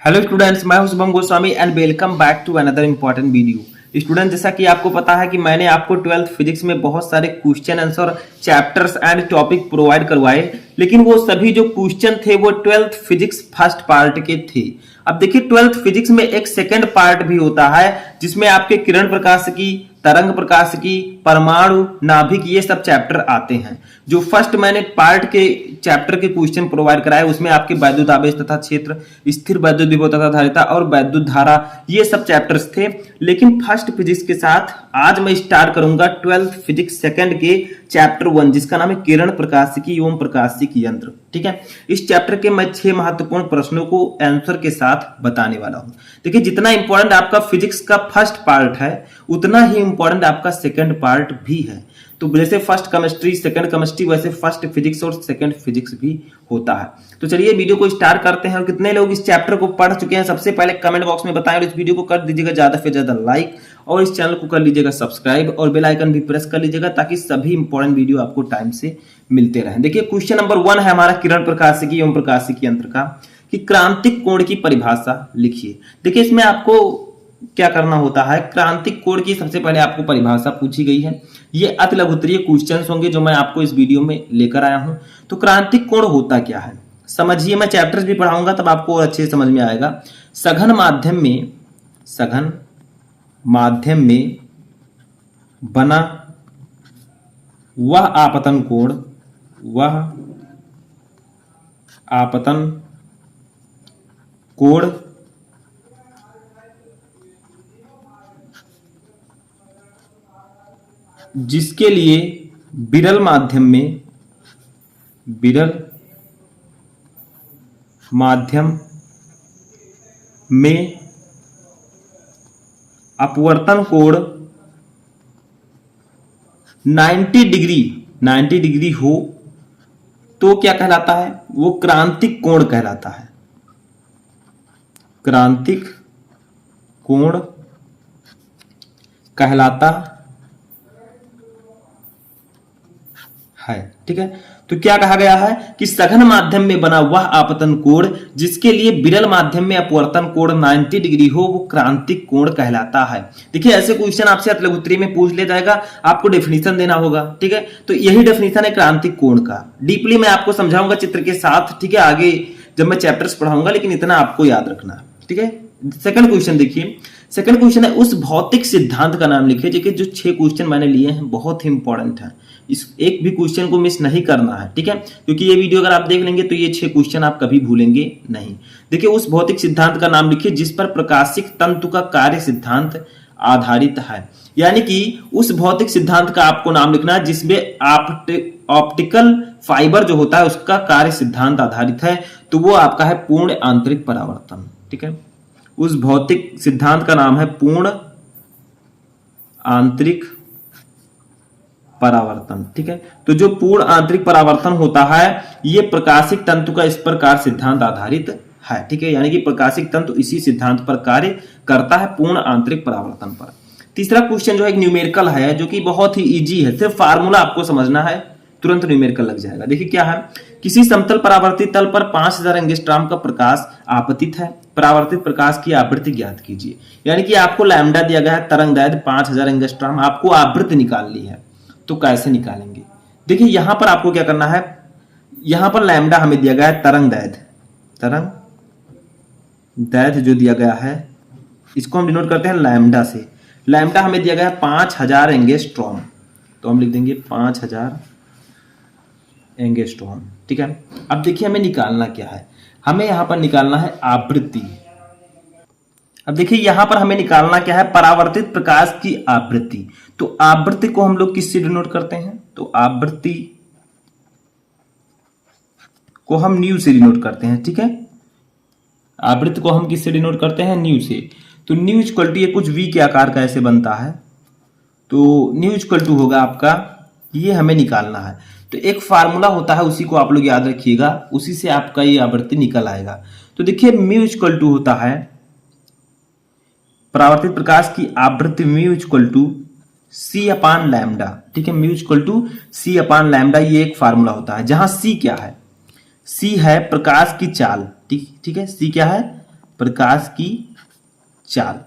Hello students, मैं हूं Shubham Goswami and welcome back to another important video. Student, जैसा कि आपको पता है कि मैंने आपको 12th फिजिक्स में बहुत सारे question answer chapters and topic provide करवाए, लेकिन वो सभी जो क्वेश्चन थे वो 12th फिजिक्स फर्स्ट पार्ट के थे। अब देखिए, 12th फिजिक्स में एक सेकेंड पार्ट भी होता है जिसमें आपके किरण प्रकाश की, तरंग प्रकाश की, परमाणु, नाभिक, ये सब चैप्टर आते हैं। जो फर्स्ट मैंने पार्ट के चैप्टर के क्वेश्चन प्रोवाइड कराए उसमें आपके वैद्युत आवेश तथा क्षेत्र, स्थिर वैद्युत विभव तथा धारिता और वैद्युत धारा, ये सब चैप्टर्स थे। लेकिन फर्स्ट फिजिक्स के साथ आज मैं स्टार्ट करूंगा 12th फिजिक्स सेकंड के चैप्टर 1, जिसका नाम है किरण प्रकाशिकी एवं प्रकाशिक यंत्र। ठीक है, इस चैप्टर के मैं 6 महत्वपूर्ण प्रश्नों को आंसर के साथ बताने वाला हूं। देखिए, जितना इंपॉर्टेंट आपका फिजिक्स का फर्स्ट पार्ट है उतना ही इंपॉर्टेंट आपका सेकंड पार्ट भी है। तो जैसे फर्स्ट केमिस्ट्री, सेकंड केमिस्ट्री, वैसे फर्स्ट फिजिक्स और सेकंड फिजिक्स भी होता है। तो चलिए वीडियो को स्टार्ट करते हैं। और कितने लोग इस चैप्टर को पढ़ चुके हैं सबसे पहले कमेंट बॉक्स में बताएं, और इस वीडियो को कर दीजिएगा ज्यादा से ज्यादा लाइक, और इस चैनल को कर लीजिएगा सब्सक्राइब और बेल आइकन भी प्रेस कर लीजिएगा ताकि सभी इंपॉर्टेंट वीडियो आपको टाइम से मिलते रहें। देखिए, क्वेश्चन नंबर 1 है हमारा किरण प्रकाशिकी एवं प्रकाशिक यंत्र का, कि क्रांतिक कोण की परिभाषा लिखिए। देखिए, इसमें आपको क्या करना होता है, क्रांतिक कोण की सबसे पहले आपको परिभाषा पूछी गई है। ये अति लघुत्तरीय क्वेश्चंस होंगे जो मैं आपको इस वीडियो में लेकर आया हूं। तो क्रांतिक कोण होता क्या है समझिए, मैं चैप्टर्स भी पढ़ाऊंगा तब आपको और अच्छे से समझ में आएगा। सघन माध्यम में बना वह आपतन कोण जिसके लिए विरल माध्यम में अपवर्तन कोण 90 डिग्री हो तो क्या कहलाता है, वो क्रांतिक कोण कहलाता है। क्रांतिक कोण कहलाता है। ठीक है, तो क्या कहा गया है कि सघन माध्यम में बना वह आपतन कोण जिसके लिए विरल माध्यम में अपवर्तन कोण 90 डिग्री हो वो क्रांतिक कोण कहलाता है। देखिए, ऐसे क्वेश्चन आपसे अति लघुत्तरी में पूछ लिया जाएगा, आपको डेफिनेशन देना होगा। ठीक है, तो यही डेफिनेशन है क्रांतिक कोण का। डीपली मैं आपको समझाऊंगा चित्र के साथ, ठीक है, आगे जब मैं चैप्टर्स पढ़ाऊंगा, लेकिन इतना आपको याद रखना। ठीक है, सेकंड क्वेश्चन देखिए। सेकंड क्वेश्चन है उस भौतिक सिद्धांत का नाम लिखिए। देखिए, जो 6 क्वेश्चन मैंने लिए हैं बहुत ही इंपॉर्टेंट है, इस एक भी क्वेश्चन को मिस नहीं करना है। ठीक है, क्योंकि ये वीडियो अगर आप देख लेंगे तो ये 6 क्वेश्चन आप कभी भूलेंगे नहीं। देखिए, उस भौतिक सिद्धांत का नाम लिखिए जिस पर प्रकाशिक तंतु का कार्य सिद्धांत आधारित है। यानी कि उस भौतिक सिद्धांत का आपको नाम लिखना है जिसमें ऑप्टिकल फाइबर जो होता है उसका कार्य सिद्धांत आधारित है, तो वो आपका है पूर्ण आंतरिक परावर्तन। ठीक है, उस भौतिक सिद्धांत का नाम है पूर्ण आंतरिक परावर्तन। ठीक है, तो जो पूर्ण आंतरिक परावर्तन होता है ये प्रकाशिक तंतु का इस प्रकार सिद्धांत आधारित है। ठीक है, यानी कि प्रकाशिक तंतु इसी सिद्धांत पर कार्य करता है, पूर्ण आंतरिक परावर्तन पर। तीसरा क्वेश्चन जो है एक न्यूमेरिकल है जो कि बहुत ही इजी है, सिर्फ फार्मूला आपको समझना है, तुरंत न्यूमेरिकल लग जाएगा। देखिए क्या है, किसी समतल परावर्तित तल पर 5000 एंगस्ट्रॉम का प्रकाश आपतित है, परावर्तित प्रकाश की आवृत्ति ज्ञात कीजिए। यानी कि आपको लैम्डा दिया गया है, तरंगदैर्घ्य 5000 एंगस्ट्रॉम, आपको आवृत्ति निकालनी है। तो कैसे निकालेंगे, देखिए यहां पर आपको क्या करना है, यहां पर लैम्डा हमें दिया गया है, तरंगदैर्घ्य जो दिया गया है इसको हम डिनोट करते हैं लैम्डा से। लैम्डा हमें दिया गया है 5000 एंगस्ट्रॉम, तो हम लिख देंगे 5000 एंगस्ट्रॉम। ठीक है, अब देखिए हमें निकालना क्या है, हमें यहां पर निकालना है आवृत्ति। अब देखिए यहां पर हमें निकालना क्या है, परावर्तित प्रकाश की आवृत्ति। तो आवृत्ति को हम लोग किससे डिनोट करते हैं, तो आवृत्ति को हम न्यू से डिनोट करते हैं। ठीक है, आवृत्ति को हम किससे डिनोट करते हैं, न्यू से। तो न्यू इक्वल टू ये कुछ वी के आकार का ऐसे बनता है, तो न्यू इक्वल टू होगा आपका, ये हमें निकालना है। तो एक फार्मूला होता है उसी को आप लोग याद रखिएगा, उसी से आपका ये आवृत्ति निकल आएगा। तो देखिए म्यू इक्वल टू होता है परावर्तित प्रकाश की आवृत्ति, mu equal to c upon lambda. ठीक है, mu equal to c upon lambda, ये एक फार्मूला होता है। जहां सी क्या है, सी है प्रकाश की चाल। ठीक है, सी क्या है, प्रकाश की चाल।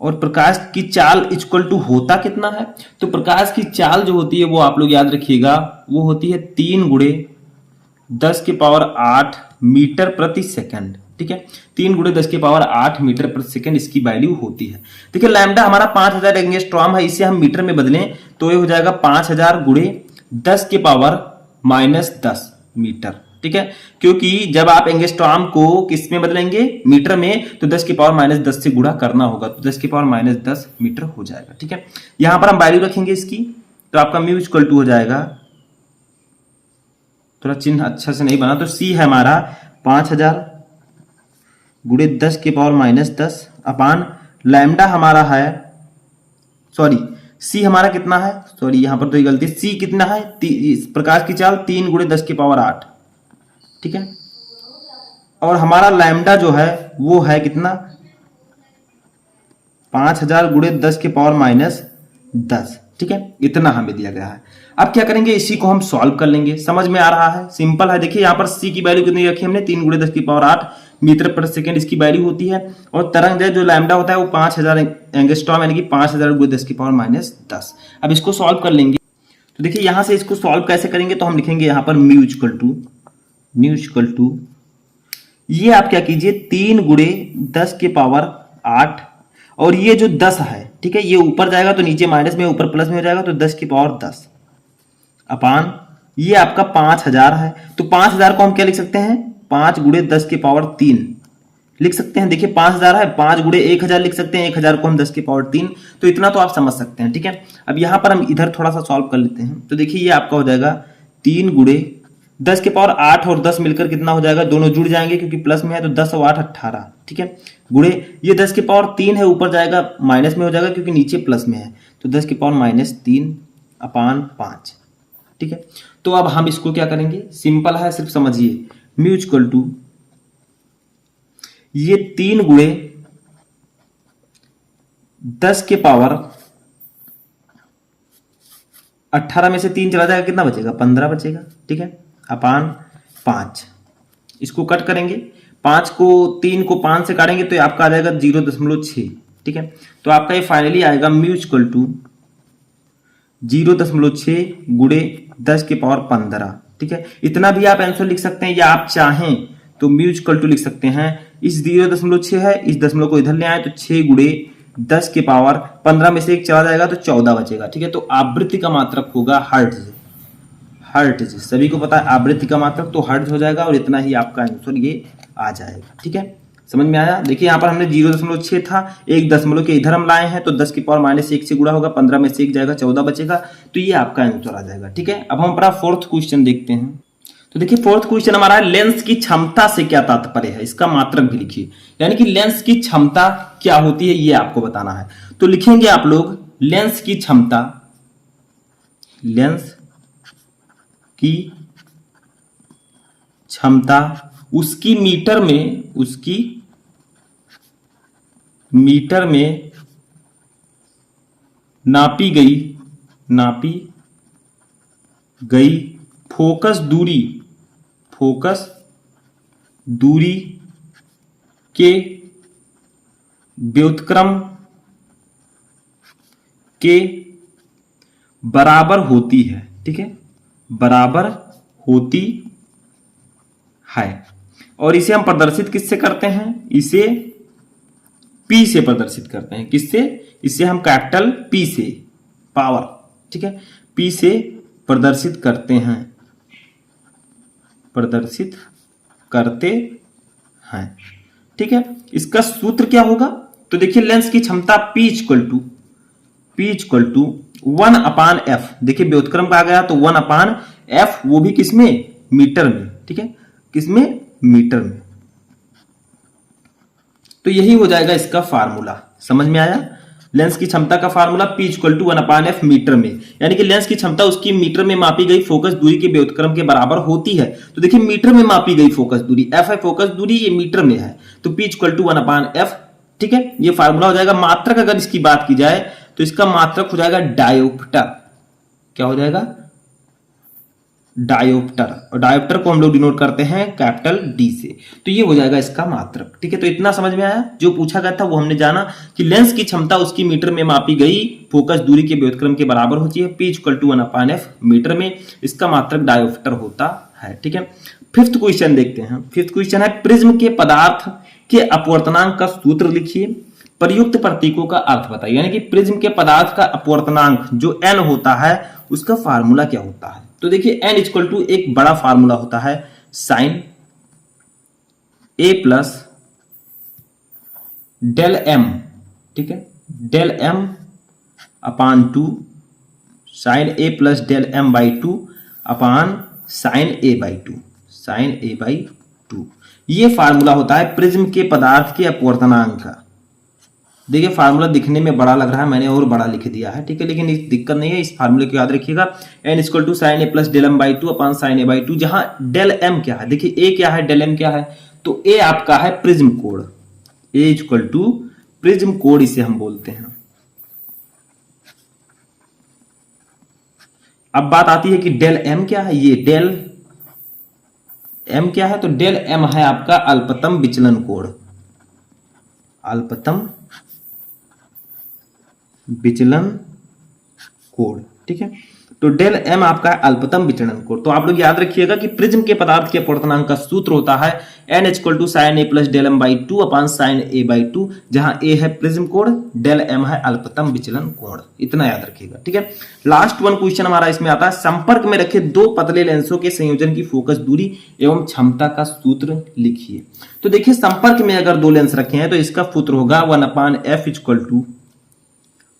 और प्रकाश की चाल इक्वल टू होता कितना है? तो प्रकाश की चाल जो होती है वो आप लोग याद रखिएगा, वो होती है 3 गुणे 10 के पावर 8 मीटर प्रति सेकंड। ठीक है, 3 गुणे 10 के पावर 8 मीटर प्रति सेकंड इसकी वैल्यू होती है। देखिए लैम्डा हमारा 5000 एंगस्ट्रॉम है, इसे हम मीटर में बदलें तो ये हो जाएगा 5000 गुणे 10 के पावर -10 मीटर। ठीक है, क्योंकि जब आप एंगस्ट्रॉम को किस में बदलेंगे? मीटर में, तो 10 की पावर -10 से गुणा करना होगा, तो 10 की पावर -10 मीटर हो जाएगा। ठीक है, यहां पर हम वैल्यू रखेंगे इसकी, तो आपका म्यू इक्वल टू हो जाएगा, थोड़ा चिन्ह अच्छा से नहीं बना, तो सी है हमारा 5000 गुणे 10 की पावर -10 अपान लैम्डा हमारा है, सॉरी सी हमारा कितना है, सॉरी यहां पर तो ये गलती, सी कितना है? प्रकाश की चाल 3 गुणे 10 की पावर 8। ठीक है, और हमारा लैम्डा जो है वो है कितना? 5000 गुणे 10 के पावर -10। ठीक है, इतना हमें दिया गया है। अब क्या करेंगे, इसी को हम सॉल्व कर लेंगे। समझ में आ रहा है? सिंपल है। देखिए यहाँ पर सी की वैल्यू कितनी रखी हमने? 3 गुणे 10 की पावर 8 मीटर पर सेकेंड इसकी वैल्यू होती है, और तरंग जो लैम्डा होता है वो 5000 एंगस्ट्रॉम यानी कि 5000 गुणे 10 की पावर -10। अब इसको सॉल्व कर लेंगे। तो देखिए यहां से इसको सॉल्व कैसे करेंगे, तो हम लिखेंगे यहाँ पर म्यू इक्वल टू ये आप क्या कीजिए 3 गुणे 10 के पावर 8, और ये जो 10 है, ठीक है, ये ऊपर जाएगा तो नीचे माइनस में, ऊपर प्लस में हो जाएगा, तो 10 की पावर 10 अपान ये आपका 5000 है। तो 5000 को हम क्या लिख सकते हैं? 5 गुणे 10 के पावर 3 लिख सकते हैं। देखिए 5000 है, 5 गुणे 1000 लिख सकते हैं, 1000 को हम 10 की पावर 3, तो इतना तो आप समझ सकते हैं। ठीक है, अब यहां पर हम इधर थोड़ा सा सॉल्व कर लेते हैं। तो देखिए ये आपका हो जाएगा 3 गुणे 10 के पावर 8 और 10 मिलकर कितना हो जाएगा? दोनों जुड़ जाएंगे क्योंकि प्लस में है, तो 10 और 8 18। ठीक है, गुणे ये 10 के पावर 3 है, ऊपर जाएगा माइनस में हो जाएगा क्योंकि नीचे प्लस में है, तो 10 की पावर -3 अपान 5। ठीक है, तो अब हम इसको क्या करेंगे? सिंपल है, सिर्फ समझिए। म्यू इक्वल टू ये 3 गुणे 10 के पावर 18 में से 3 चला जाएगा, कितना बचेगा? 15 बचेगा। ठीक है, अपान 5, इसको कट करेंगे, 5 को 3 को 5 से काटेंगे तो ये आपका आ जाएगा 0.6। ठीक है, तो आपका ये फाइनली आएगा म्यू इक्वल टू 0.6 गुणे 10 के पावर 15। ठीक है, इतना भी आप आंसर लिख सकते हैं, या आप चाहें तो म्यू इक्वल टू लिख सकते हैं। इस 0.6 है, इस दशमलव को इधर ले आए तो 6 गुणे 10 के पावर 15 में से 1 चला जाएगा तो 14 बचेगा। ठीक है, तो आवृत्ति का मात्रक होगा हर्ट्ज। सभी को पता है आवृत्ति का मात्रक तो हर्ट्ज हो जाएगा, और इतना ही आपका आंसर ये आ जाएगा। ठीक है, समझ में आया? देखिए यहाँ पर हमने 0.6 था, 1 दशमलव के इधर हम लाए हैं, तो 10 की पावर -1 से गुणा होगा, 15 में से 1 जाएगा, 14 बचेगा, तो ये आपका आंसर आ जाएगा। ठीक है, अब हम अपना 4th क्वेश्चन देखते हैं। तो देखिए 4th क्वेश्चन हमारा है, लेंस की क्षमता से क्या तात्पर्य है? इसका मात्रक भी लिखिए, यानी कि लेंस की क्षमता क्या होती है ये आपको बताना है। तो लिखेंगे आप लोग लेंस की क्षमता उसकी मीटर में नापी गई फोकस दूरी के व्युत्क्रम के बराबर होती है। ठीक है, बराबर होती है, और इसे हम प्रदर्शित किससे करते हैं? इसे P से प्रदर्शित करते हैं। किससे? इसे हम कैपिटल P से, पावर, ठीक है, P से प्रदर्शित करते हैं। ठीक है, इसका सूत्र क्या होगा? तो देखिए लेंस की क्षमता P इक्वल टू 1/f। देखिए व्युत्क्रम का आ गया तो 1/f, वो भी किसमें? मीटर में। ठीक है, किसमें? मीटर में। तो यही हो जाएगा इसका फार्मूला। समझ में आया? लेंस की क्षमता का formula P equal to 1/f metre में, यानी कि लेंस की क्षमता उसकी मीटर में मापी गई फोकस दूरी के व्युत्क्रम के बराबर होती है। तो देखिए मीटर में मापी गई फोकस दूरी, f है फोकस दूरी, ये मीटर में है, तो P इक्वल टू 1/f। ठीक है, ये फार्मूला हो जाएगा। मात्रक अगर इसकी बात की जाए तो इसका मात्रक हो जाएगा डायोप्टर। क्या हो जाएगा? डायोप्टर, और डायोप्टर को हम लोग डिनोट करते हैं कैपिटल डी से। तो ये हो जाएगा इसका मात्रक। ठीक है, तो इतना समझ में आया। जो पूछा गया था वो हमने जाना कि लेंस की क्षमता उसकी मीटर में मापी गई फोकस दूरी के व्युत्क्रम के बराबर होती है, P = 1/f मीटर में। इसका मात्रक डायोप्टर होता है। ठीक है, फिफ्थ क्वेश्चन देखते हैं। फिफ्थ क्वेश्चन है प्रिज्म के पदार्थ के अपवर्तनांक का सूत्र लिखिए, प्रयुक्त प्रतीकों का अर्थ बताइए। यानी कि प्रिज्म के पदार्थ का अपवर्तनांक जो n होता है उसका फार्मूला क्या होता है। तो देखिए n = एक बड़ा फार्मूला होता है sine a plus del m। ठीक है, del m upon 2 sine a plus del m by 2 upon sine a by 2, sine a by 2। ये फार्मूला होता है प्रिज्म के पदार्थ के अपवर्तनांक का। देखिए फार्मूला दिखने में बड़ा लग रहा है, मैंने और बड़ा लिख दिया है। ठीक है, लेकिन दिक्कत नहीं है, इस फार्मूले को याद रखिएगा। n = sine a plus del m by 2 upon sine a by 2, जहां डेल m क्या है, देखिए a क्या है, डेल m क्या है, तो a आपका है प्रिज्म कोण। a = प्रिज्म कोण इसे हम बोलते हैं। अब बात आती है कि डेल m क्या है। ये डेल m क्या है, तो डेल m है आपका अल्पतम विचलन कोण, अल्पतम विचलन कोण। ठीक है, तो डेल m आपका है अल्पतम विचलन कोण। तो आप लोग याद रखिएगा कि प्रिज्म के पदार्थ के अपवर्तनांक का सूत्र होता है n = sine a plus del m by 2 upon sine a by 2, जहां a है प्रिज्म कोण, डेल m है अल्पतम विचलन कोण। इतना याद रखिएगा। ठीक है, लास्ट वन क्वेश्चन हमारा इसमें आता है, संपर्क में रखे दो पतले लेंसों के संयोजन की फोकस दूरी एवं क्षमता का सूत्र लिखिए। तो देखिए संपर्क में अगर दो लेंस रखे हैं तो इसका सूत्र होगा 1/f =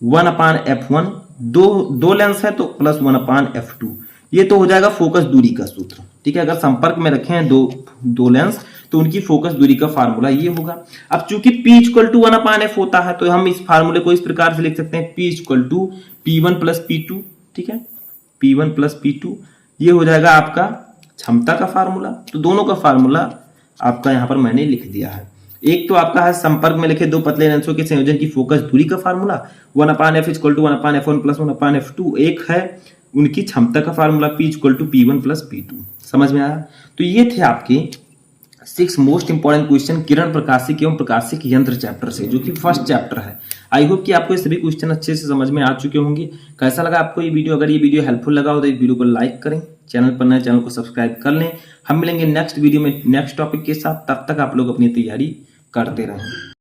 1/f1। दो लेंस है तो प्लस 1/f2। ये तो हो जाएगा फोकस दूरी का सूत्र। ठीक है, अगर संपर्क में रखे हैं दो लेंस तो उनकी फोकस दूरी का फार्मूला ये होगा। अब चूंकि P = 1/f होता है तो हम इस फार्मूले को इस प्रकार से लिख सकते हैं, P = P1 + P2। ठीक है, P1 + P2 ये हो जाएगा आपका क्षमता का फार्मूला। तो दोनों का फार्मूला आपका यहां पर मैंने लिख दिया है। एक तो आपका है संपर्क में लिखे दो पतले लेंसों के संयोजन की फोकस दूरी का फार्मूला 1/f = 1/f1 + 1/f2। एक है उनकी क्षमता का फार्मूला P = P1 + P2। समझ में आया। तो ये थे आपके 6 मोस्ट इंपॉर्टेंट क्वेश्चन किरण प्रकाशिक एवं प्रकाशिक यंत्र चैप्टर से, जो कि फर्स्ट चैप्टर है। आई होप कि आपको ये सभी क्वेश्चन अच्छे से समझ में आ चुके होंगे। कैसा लगा आपको ये वीडियो? अगर ये वीडियो हेल्पफुल लगा हो तो इस वीडियो को लाइक करें, चैनल पर नए चैनल को सब्सक्राइब कर लें। हम मिलेंगे नेक्स्ट वीडियो में नेक्स्ट टॉपिक के साथ। तब तक आप लोग अपनी तैयारी करते रहें।